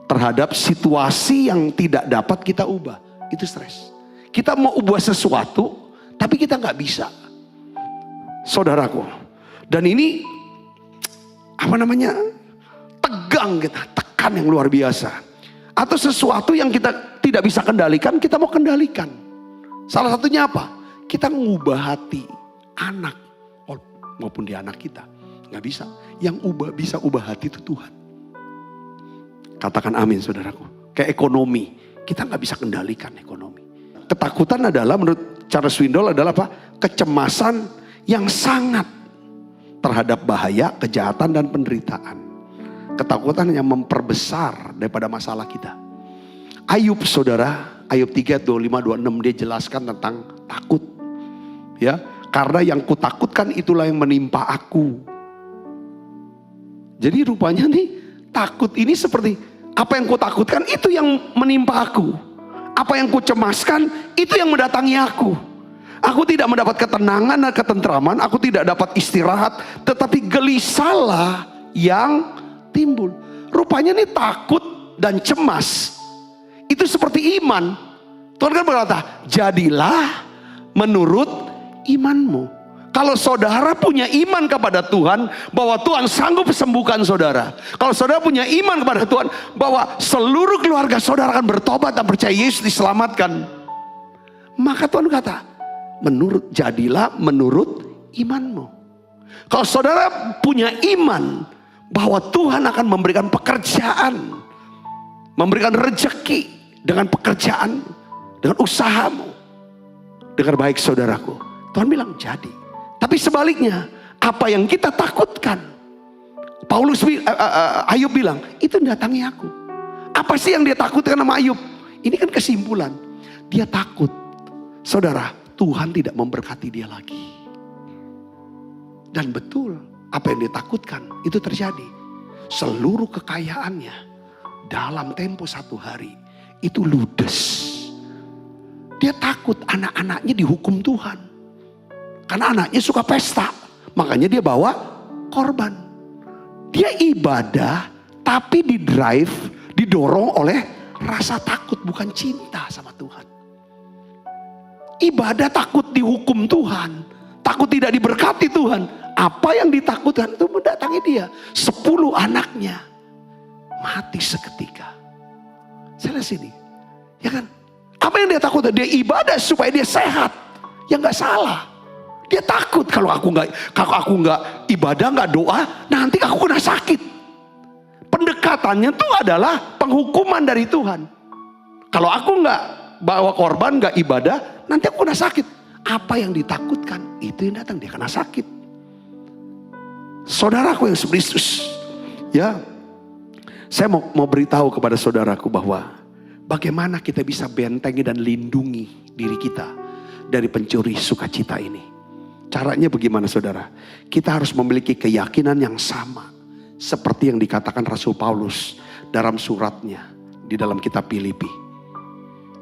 terhadap situasi yang tidak dapat kita ubah. Itu stres. Kita mau ubah sesuatu, tapi kita gak bisa. Saudaraku. Dan ini, tegang kita. Tekan yang luar biasa. Atau sesuatu yang kita tidak bisa kendalikan, kita mau kendalikan. Salah satunya apa? Kita ngubah hati anak maupun di anak kita. Nggak bisa. Yang bisa ubah hati itu Tuhan. Katakan amin saudaraku. Kayak ekonomi. Kita nggak bisa kendalikan ekonomi. Ketakutan adalah menurut Charles Swindoll adalah apa? Kecemasan yang sangat terhadap bahaya, kejahatan dan penderitaan. Ketakutan yang memperbesar daripada masalah kita. Ayub saudara, Ayub 3, 25, 26 dia jelaskan tentang takut. Ya, karena yang kutakutkan itulah yang menimpa aku. Jadi rupanya nih takut ini seperti apa yang kutakutkan itu yang menimpa aku. Apa yang kucemaskan itu yang mendatangi aku. Aku tidak mendapat ketenangan dan ketentraman, aku tidak dapat istirahat, tetapi gelisahlah yang timbul. Rupanya nih takut dan cemas itu seperti iman. Tuhan kan berkata, jadilah menurut imanmu. Kalau saudara punya iman kepada Tuhan, bahwa Tuhan sanggup sembuhkan saudara. Kalau saudara punya iman kepada Tuhan, bahwa seluruh keluarga saudara akan bertobat dan percaya Yesus diselamatkan. Maka Tuhan kata, jadilah menurut imanmu. Kalau saudara punya iman, bahwa Tuhan akan memberikan pekerjaan, memberikan rejeki dengan pekerjaan, dengan usahamu, dengan baik saudaraku. Tuhan bilang jadi. Tapi sebaliknya, apa yang kita takutkan, Ayub bilang, itu datangi aku. Apa sih yang dia takutkan sama Ayub? Ini kan kesimpulan. Dia takut, saudara, Tuhan tidak memberkati dia lagi. Dan betul, apa yang dia takutkan itu terjadi. Seluruh kekayaannya dalam tempo 1 hari itu ludes. Dia takut anak-anaknya dihukum Tuhan. Karena anaknya suka pesta. Makanya dia bawa korban. Dia ibadah tapi didorong oleh rasa takut, bukan cinta sama Tuhan. Ibadah takut dihukum Tuhan, takut tidak diberkati Tuhan. Apa yang ditakutkan itu mendatangi dia. 10 anaknya mati seketika. Saya lihat sini, ya kan? Apa yang dia takut? Dia ibadah supaya dia sehat. Ya nggak salah. Dia takut kalau aku nggak ibadah, nggak doa, nanti aku kena sakit. Pendekatannya tuh adalah penghukuman dari Tuhan. Kalau aku nggak bawa korban, nggak ibadah, nanti aku kena sakit. Apa yang ditakutkan itu yang datang, dia kena sakit. Saudaraku yang Kristus, ya, saya mau beritahu kepada saudaraku bahwa bagaimana kita bisa bentengi dan lindungi diri kita dari pencuri sukacita ini. Caranya bagaimana saudara? Kita harus memiliki keyakinan yang sama seperti yang dikatakan Rasul Paulus dalam suratnya di dalam kitab Filipi.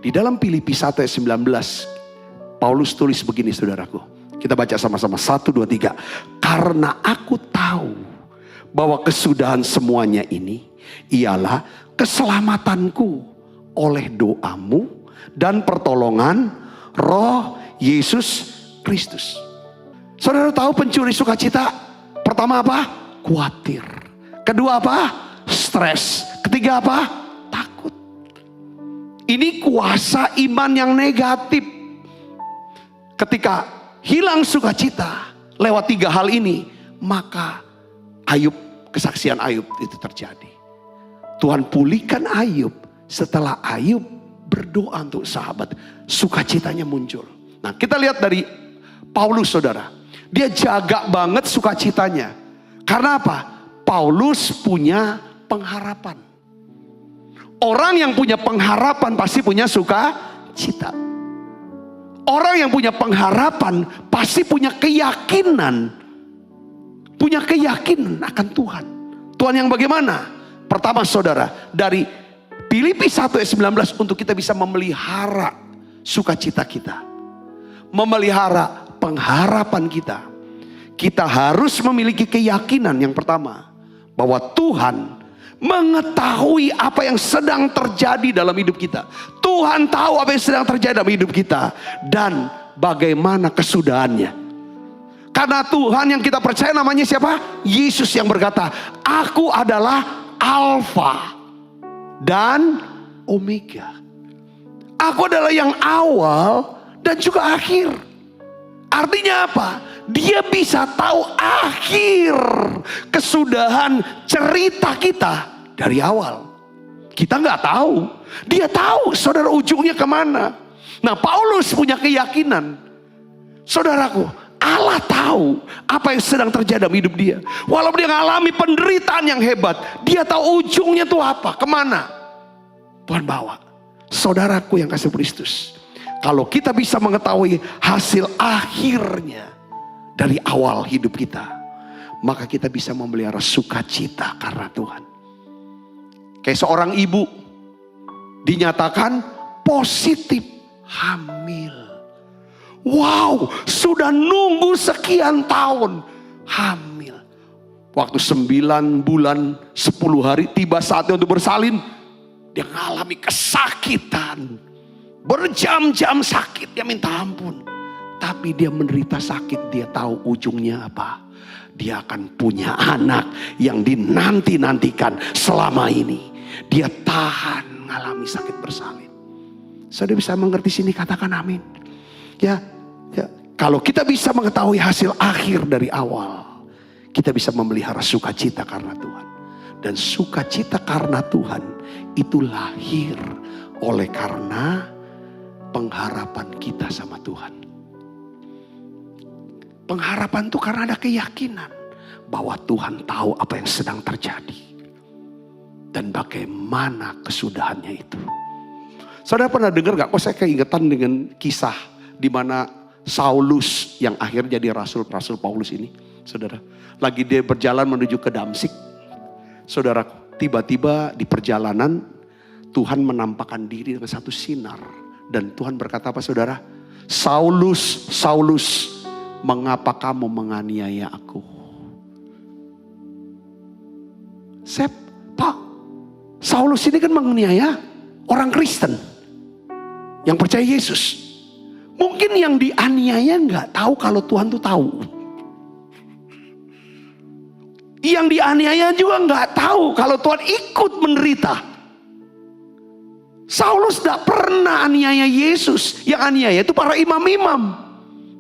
Di dalam Filipi 1 ayat 19, Paulus tulis begini saudaraku. Kita baca sama-sama, 1, 2, 3. Karena aku tahu bahwa kesudahan semuanya ini ialah keselamatanku oleh doamu dan pertolongan Roh Yesus Kristus. Saudara tahu pencuri sukacita pertama apa? Khawatir. Kedua apa? Stres. Ketiga apa? Takut. Ini kuasa iman yang negatif. Ketika hilang sukacita lewat 3 hal ini, maka Ayub, kesaksian Ayub itu terjadi. Tuhan pulihkan Ayub setelah Ayub berdoa untuk sahabat. Sukacitanya muncul. Nah, kita lihat dari Paulus saudara. Dia jaga banget sukacitanya. Karena apa? Paulus punya pengharapan. Orang yang punya pengharapan pasti punya sukacita. Orang yang punya pengharapan pasti punya keyakinan. Punya keyakinan akan Tuhan. Tuhan yang bagaimana? Pertama saudara, dari Filipi 1 ayat 19 untuk kita bisa memelihara sukacita kita. Memelihara pengharapan kita. Kita harus memiliki keyakinan yang pertama. Bahwa Tuhan mengetahui apa yang sedang terjadi dalam hidup kita. Tuhan tahu apa yang sedang terjadi dalam hidup kita. Dan bagaimana kesudahannya. Karena Tuhan yang kita percaya namanya siapa? Yesus yang berkata, aku adalah Alfa dan Omega. Aku adalah yang awal dan juga akhir. Artinya apa? Dia bisa tahu akhir kesudahan cerita kita dari awal. Kita nggak tahu. Dia tahu saudara ujungnya kemana. Nah, Paulus punya keyakinan. Saudaraku, Allah tahu apa yang sedang terjadi dalam hidup dia. Walaupun dia mengalami penderitaan yang hebat, dia tahu ujungnya itu apa, kemana. Tuhan bawa. Saudaraku yang kasih Kristus, kalau kita bisa mengetahui hasil akhirnya dari awal hidup kita, maka kita bisa memelihara sukacita karena Tuhan. Kayak seorang ibu dinyatakan positif hamil. Wow, sudah nunggu sekian tahun hamil. Waktu 9 bulan 10 hari tiba saatnya untuk bersalin, dia mengalami kesakitan. Berjam-jam sakit, dia minta ampun. Tapi dia menderita sakit, dia tahu ujungnya apa. Dia akan punya anak yang dinanti-nantikan selama ini. Dia tahan mengalami sakit bersalin. Saudara bisa mengerti sini, katakan amin. Ya, kalau kita bisa mengetahui hasil akhir dari awal, kita bisa memelihara sukacita karena Tuhan. Dan sukacita karena Tuhan itu lahir oleh karena pengharapan kita sama Tuhan. Pengharapan itu karena ada keyakinan bahwa Tuhan tahu apa yang sedang terjadi dan bagaimana kesudahannya itu. Saudara pernah dengar gak? Kok saya keingetan dengan kisah di mana Saulus yang akhirnya jadi Rasul Paulus ini. Saudara, lagi dia berjalan menuju ke Damsik. Saudara, tiba-tiba di perjalanan Tuhan menampakkan diri dengan satu sinar. Dan Tuhan berkata apa saudara? Saulus, Saulus, mengapa kamu menganiaya aku? Pak, Saulus ini kan menganiaya orang Kristen yang percaya Yesus. Mungkin yang dianiaya nggak tahu kalau Tuhan tuh tahu. Yang dianiaya juga nggak tahu kalau Tuhan ikut menderita. Saulus tidak pernah aniaya Yesus. Yang aniaya itu para imam-imam.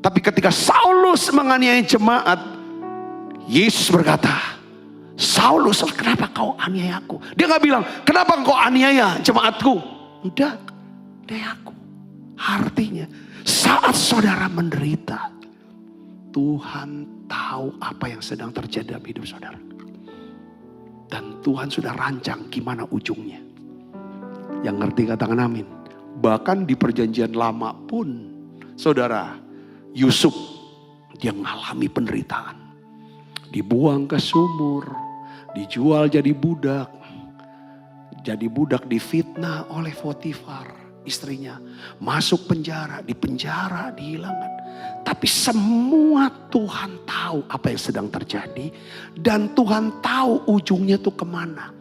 Tapi ketika Saulus menganiaya jemaat, Yesus berkata, Saulus, kenapa kau aniaya aku? Dia nggak bilang, kenapa kau aniaya jemaatku? Udah, aniaya aku. Artinya, saat saudara menderita, Tuhan tahu apa yang sedang terjadi dalam hidup saudara. Dan Tuhan sudah rancang gimana ujungnya. Yang ngerti katakan amin. Bahkan di perjanjian lama pun, saudara, Yusuf dia mengalami penderitaan. Dibuang ke sumur, dijual jadi budak. Jadi budak difitnah oleh Potifar, istrinya. Masuk penjara, dipenjara, dihilangkan. Tapi semua Tuhan tahu apa yang sedang terjadi. Dan Tuhan tahu ujungnya tuh kemana.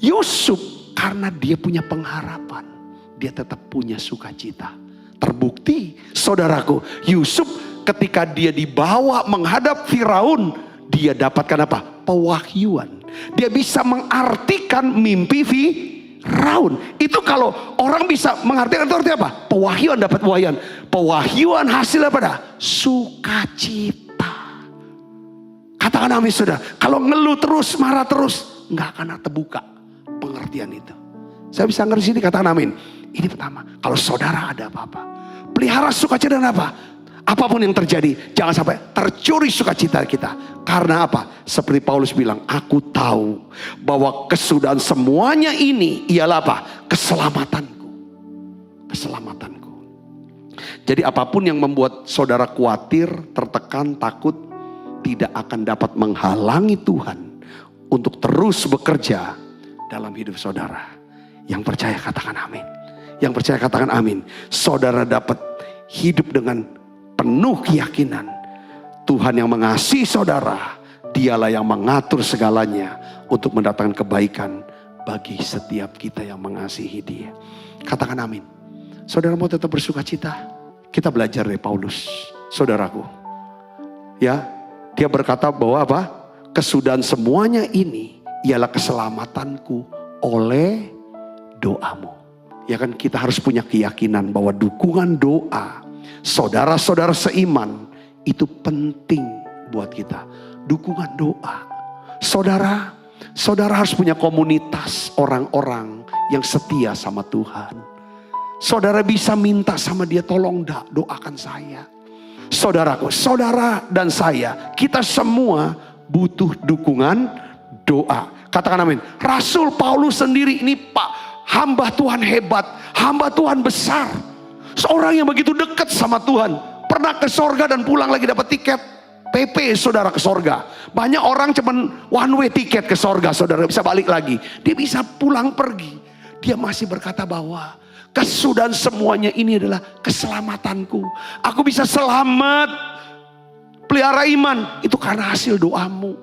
Yusuf karena dia punya pengharapan, dia tetap punya sukacita. Terbukti saudaraku, Yusuf ketika dia dibawa menghadap Firaun, dia dapatkan apa? Pewahyuan. Dia bisa mengartikan mimpi Firaun. Itu kalau orang bisa mengartikan itu artinya apa? Pewahyuan, dapat pewahyuan. Pewahyuan hasilnya pada sukacita. Katakan amin saudara. Kalau ngeluh terus, marah terus, nggak akan terbuka pengertian itu. Saya bisa ngerti sini, katakan amin. Ini pertama, kalau saudara ada apa-apa, pelihara sukacita dan apa? Apapun yang terjadi, jangan sampai tercuri sukacita kita. Karena apa? Seperti Paulus bilang, aku tahu bahwa kesudahan semuanya ini ialah apa? Keselamatanku. Keselamatanku. Jadi apapun yang membuat saudara khawatir, tertekan, takut, tidak akan dapat menghalangi Tuhan untuk terus bekerja dalam hidup saudara. Yang percaya katakan amin. Yang percaya katakan amin. Saudara dapat hidup dengan penuh keyakinan. Tuhan yang mengasihi saudara, dialah yang mengatur segalanya untuk mendatangkan kebaikan bagi setiap kita yang mengasihi dia. Katakan amin. Saudara mau tetap bersuka cita? Kita belajar dari Paulus, saudaraku. Ya, dia berkata bahwa apa? Kesudahan semuanya ini ialah keselamatanku oleh doamu. Ya kan, kita harus punya keyakinan bahwa dukungan doa saudara-saudara seiman itu penting buat kita. Dukungan doa. Saudara harus punya komunitas orang-orang yang setia sama Tuhan. Saudara bisa minta sama dia, tolong doakan saya. Saudaraku, saudara dan saya, kita semua butuh dukungan doa. Katakan amin. Rasul Paulus sendiri ini hamba Tuhan hebat, hamba Tuhan besar. Seorang yang begitu dekat sama Tuhan. Pernah ke sorga dan pulang lagi dapat tiket PP saudara ke sorga. Banyak orang cuman one way tiket ke sorga, saudara bisa balik lagi. Dia bisa pulang pergi. Dia masih berkata bahwa kesudahan semuanya ini adalah keselamatanku. Aku bisa selamat, pelihara iman, itu karena hasil doamu.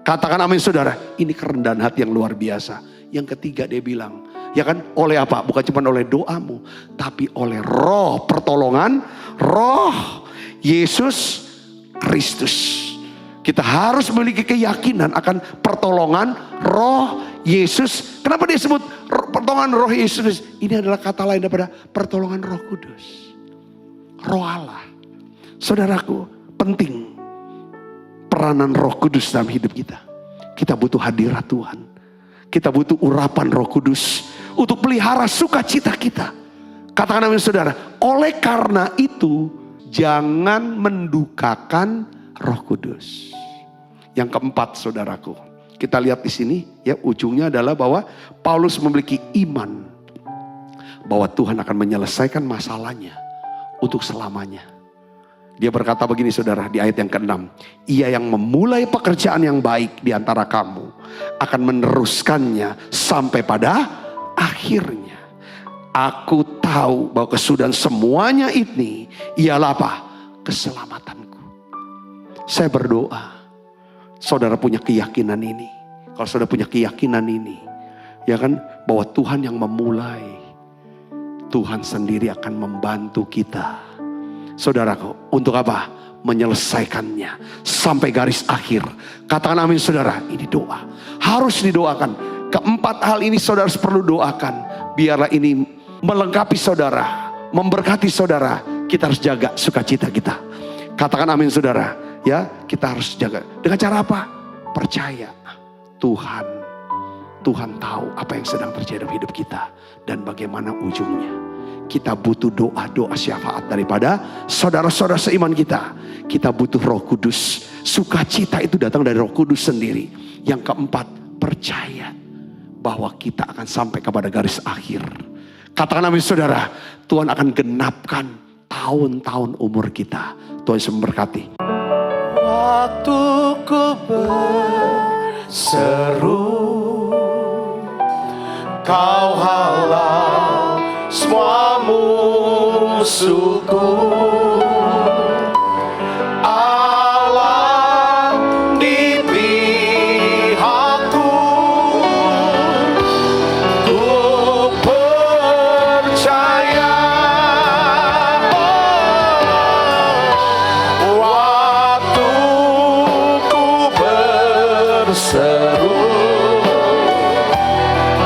Katakan amin saudara. Ini kerendahan hati yang luar biasa. Yang ketiga dia bilang, ya kan, oleh apa? Bukan cuma oleh doamu, tapi oleh roh pertolongan, roh Yesus Kristus. Kita harus memiliki keyakinan akan pertolongan roh Yesus. Kenapa dia sebut pertolongan roh Yesus? Ini adalah kata lain daripada pertolongan Roh Kudus. Roh Allah. Saudaraku, penting peranan Roh Kudus dalam hidup kita. Kita butuh hadirat Tuhan. Kita butuh urapan Roh Kudus untuk pelihara sukacita kita. Katakan amin saudara. Oleh karena itu, jangan mendukakan Roh Kudus. Yang keempat saudaraku, kita lihat di sini ya, ujungnya adalah bahwa Paulus memiliki iman bahwa Tuhan akan menyelesaikan masalahnya untuk selamanya. Dia berkata begini saudara di ayat yang ke-6. Ia yang memulai pekerjaan yang baik di antara kamu akan meneruskannya sampai pada akhirnya. Aku tahu bahwa kesudahan semuanya ini ialah apa? Keselamatanku. Saya berdoa saudara punya keyakinan ini. Kalau saudara punya keyakinan ini, ya kan, bahwa Tuhan yang memulai, Tuhan sendiri akan membantu kita. Saudaraku, untuk apa? Menyelesaikannya sampai garis akhir. Katakan amin saudara, ini doa. Harus didoakan. Keempat hal ini saudara perlu doakan. Biarlah ini melengkapi saudara, memberkati saudara. Kita harus jaga sukacita kita. Katakan amin saudara. Ya, kita harus jaga. Dengan cara apa? Percaya Tuhan tahu apa yang sedang terjadi dalam hidup kita dan bagaimana ujungnya. Kita butuh doa syafaat daripada saudara-saudara seiman kita. Kita butuh Roh Kudus. Sukacita itu datang dari Roh Kudus sendiri. Yang keempat, percaya bahwa kita akan sampai kepada garis akhir. Katakan amin saudara, Tuhan akan genapkan tahun-tahun umur kita. Tuhan Yesus memberkati. Waktuku berseru, Kau halau semua musuhku. Allah di pihakku, ku percaya. Waktuku berseru,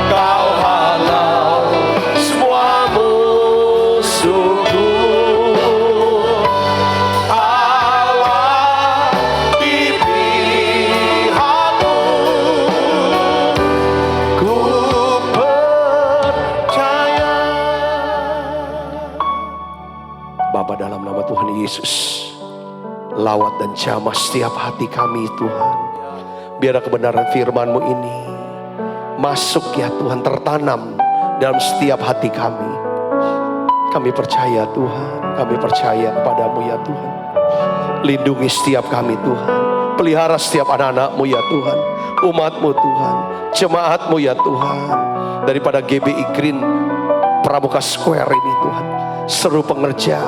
Kau halau semua musuhku. Allah di pihakku, ku percaya. Bapa, dalam nama Tuhan Yesus, lawat dan jamah setiap hati kami Tuhan. Biarlah kebenaran firman-Mu ini masuk ya Tuhan, tertanam dalam setiap hati kami. Kami percaya Tuhan, kami percaya kepadamu ya Tuhan. Lindungi setiap kami Tuhan. Pelihara setiap anak-anak-Mu ya Tuhan. Umat-Mu Tuhan, jemaat-Mu ya Tuhan. Daripada GBI Green Pramuka Square ini Tuhan, seluruh pengerja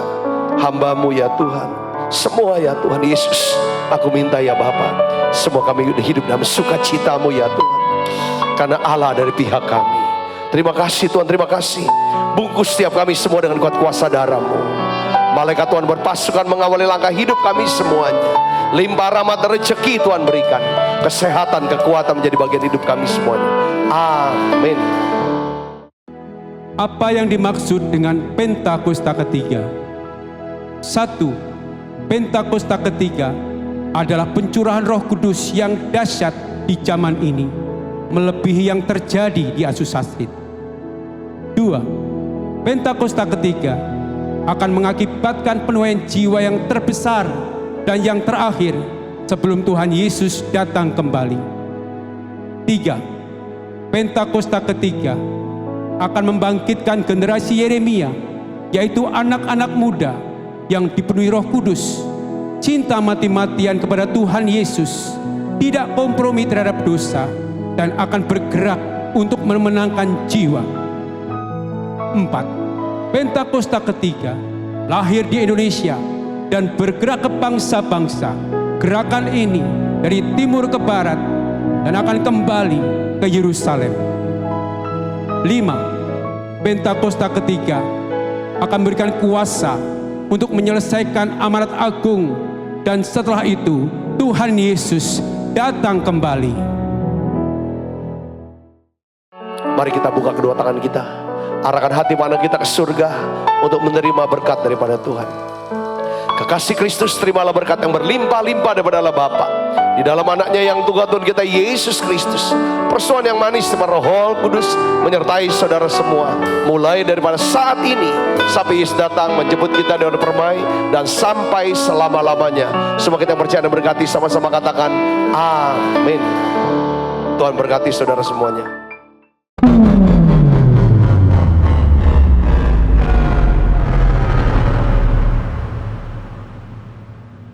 hamba-Mu ya Tuhan. Semua ya Tuhan Yesus, aku minta ya Bapa, semua kami hidup dalam sukacita-Mu ya Tuhan. Karena Allah dari pihak kami. Terima kasih Tuhan, terima kasih. Bungkus setiap kami semua dengan kuat kuasa darah-Mu. Malaikat Tuhan berpasukan mengawali langkah hidup kami semuanya. Limpah rahmat dan rezeki Tuhan berikan. Kesehatan, kekuatan menjadi bagian hidup kami semuanya. Amin. Apa yang dimaksud dengan Pentakosta ketiga? 1. Pentakosta ketiga adalah pencurahan Roh Kudus yang dahsyat di zaman ini, melebihi yang terjadi di Asusastit. 2. Pentakosta ketiga akan mengakibatkan penuaian jiwa yang terbesar dan yang terakhir sebelum Tuhan Yesus datang kembali. 3. Pentakosta ketiga akan membangkitkan generasi Yeremia, yaitu anak-anak muda yang dipenuhi Roh Kudus, cinta mati-matian kepada Tuhan Yesus, tidak kompromi terhadap dosa, dan akan bergerak untuk memenangkan jiwa. 4. Pentakosta ketiga lahir di Indonesia dan bergerak ke bangsa-bangsa. Gerakan ini dari timur ke barat dan akan kembali ke Yerusalem. 5. Pentakosta ketiga akan memberikan kuasa untuk menyelesaikan amanat agung, dan setelah itu Tuhan Yesus datang kembali. Mari kita buka kedua tangan kita, arahkan hati pandang kita ke surga untuk menerima berkat daripada Tuhan. Kekasih Kristus, terimalah berkat yang berlimpah-limpah daripada Allah Bapa, di dalam anaknya yang tunggal Tuhan kita Yesus Kristus. Persoalan yang manis daripada Roh Kudus menyertai saudara semua, mulai daripada saat ini sampai Yesus datang menjemput kita dengan permai, dan sampai selama-lamanya. Semua kita yang percaya dan berkati sama-sama katakan amin. Tuhan berkati saudara semuanya.